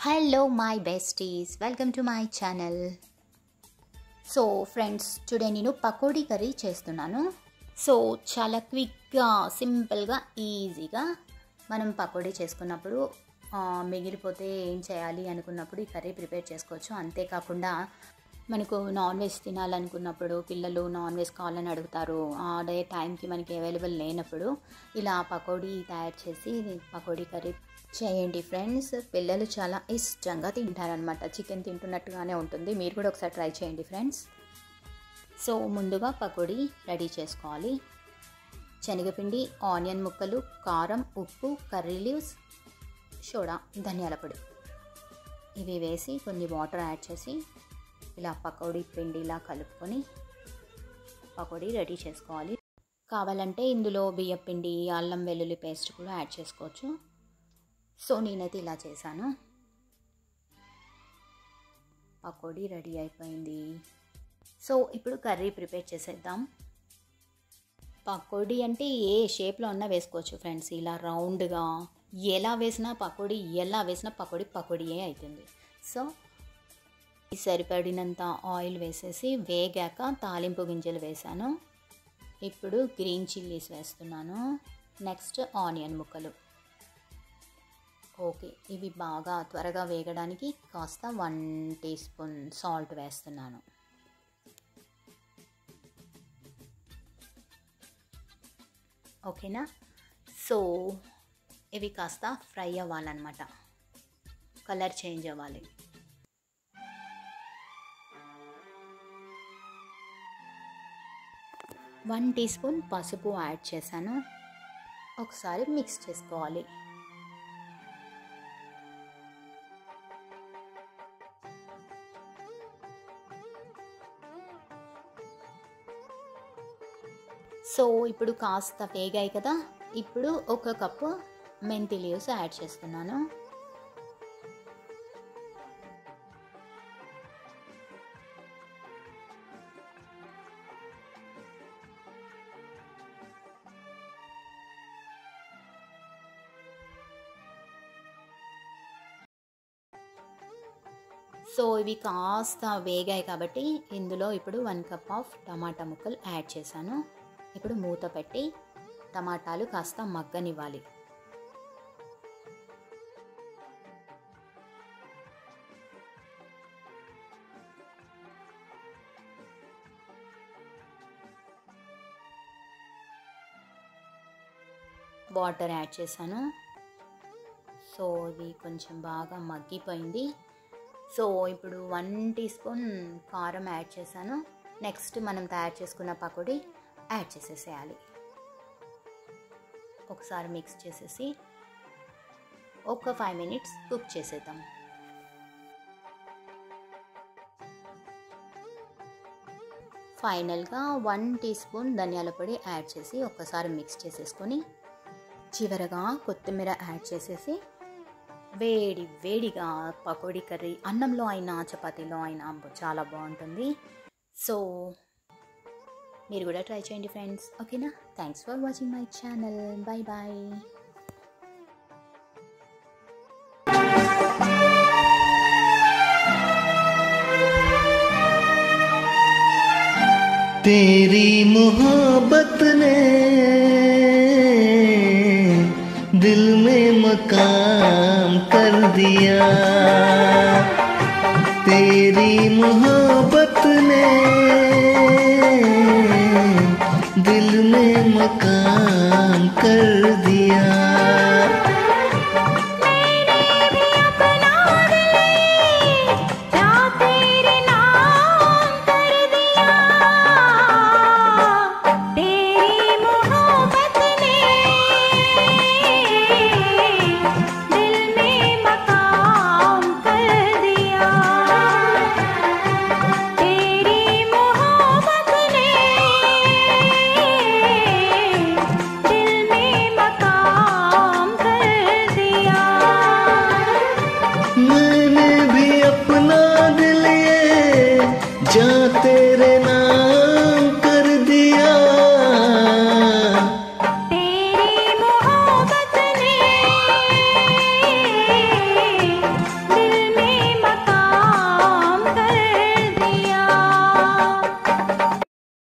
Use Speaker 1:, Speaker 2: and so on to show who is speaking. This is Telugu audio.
Speaker 1: Hello my besties, welcome to my channel. So friends, today నేను పకోడీ కర్రీ చేస్తున్నాను. సో చాలా క్విక్గా, సింపుల్గా, ఈజీగా మనం పకోడీ చేసుకున్నప్పుడు మిగిలిపోతే ఏం చేయాలి అనుకున్నప్పుడు ఈ కర్రీ ప్రిపేర్ చేసుకోవచ్చు. అంతేకాకుండా మనకు నాన్ వెజ్ తినాలనుకున్నప్పుడు, పిల్లలు నాన్ వెజ్ కావాలని అడుగుతారు, ఆ డే టైంకి మనకి అవైలబుల్ లేనప్పుడు ఇలా పకోడీ తయారు చేసి పకోడీ కర్రీ చేయండి ఫ్రెండ్స్. పిల్లలు చాలా ఇష్టంగా తింటారనమాట. చికెన్ తింటున్నట్టుగానే ఉంటుంది. మీరు కూడా ఒకసారి ట్రై చేయండి ఫ్రెండ్స్. సో ముందుగా పకోడీ రెడీ చేసుకోవాలి. శనగపిండి, ఆనియన్ ముక్కలు, కారం, ఉప్పు, కర్రీ లీవ్స్, సోడా, ధనియాల పొడి ఇవి వేసి కొన్ని వాటర్ యాడ్ చేసి ఇలా పకోడీ పిండిలా కలుపుకొని పకోడీ రెడీ చేసుకోవాలి. కావాలంటే ఇందులో బియ్యం పిండి, అల్లం వెల్లుల్లి పేస్ట్ కూడా యాడ్ చేసుకోవచ్చు. సో నేనైతే ఇలా చేశాను. పకోడీ రెడీ అయిపోయింది. సో ఇప్పుడు కర్రీ ప్రిపేర్ చేసేద్దాం. పకోడీ అంటే ఏ షేప్లో ఉన్నా వేసుకోవచ్చు ఫ్రెండ్స్. ఇలా రౌండ్గా ఎలా వేసినా పకోడీ పకోడీయే అవుతుంది. సో సరిపడినంత ఆయిల్ వేసేసి వేగాక తాలింపు గింజలు వేసాను. ఇప్పుడు గ్రీన్ చిల్లీస్ వేస్తున్నాను. నెక్స్ట్ ఆనియన్ ముక్కలు. ఓకే, ఇవి బాగా త్వరగా వేగడానికి కాస్త 1 టీ స్పూన్ సాల్ట్ వేస్తున్నాను. ఓకేనా? సో ఇవి కాస్త ఫ్రై అవ్వాలన్నమాట, కలర్ చేంజ్ అవ్వాలి. వన్ టీ స్పూన్ పసుపు యాడ్ చేశాను. ఒకసారి మిక్స్ చేసుకోవాలి. సో ఇప్పుడు కాస్త వేగాయి కదా, ఇప్పుడు 1 కప్పు మెంతి లీవ్స్ యాడ్ చేస్తున్నాను. సో ఇవి కాస్త వేగాయి కాబట్టి ఇందులో ఇప్పుడు 1 కప్ ఆఫ్ టమాటా ముక్కలు యాడ్ చేశాను. ఇప్పుడు మూత పెట్టి టమాటాలు కాస్త మగ్గనివ్వాలి. వాటర్ యాడ్ చేశాను. సో ఇవి కొంచెం బాగా మగ్గిపోయింది. సో ఇప్పుడు 1 టీ స్పూన్ కారం యాడ్ చేశాను. నెక్స్ట్ మనం తయారు చేసుకున్న పకోడీ యాడ్ చేసేసేయాలి. ఒకసారి మిక్స్ చేసేసి ఒక 5 మినిట్స్ కుక్ చేసేద్దాం. ఫైనల్గా 1 టీ స్పూన్ ధనియాల పొడి యాడ్ చేసి ఒక్కసారి మిక్స్ చేసేసుకొని చివరగా కొత్తిమీర యాడ్ చేసేసి వేడి వేడిగా పకోడీ కర్రీ అన్నంలో అయినా చపాతీలో అయినా చాలా బాగుంటుంది. సో మీరు కూడా ట్రై చేయండి ఫ్రెండ్స్. ఓకేనా? Thanks for watching my channel. Bye bye.
Speaker 2: तेरी मोहब्बत ने दिल में मकाम कर दिया, तेरी मोहब्बत ने दिल में मकाम कर दिया।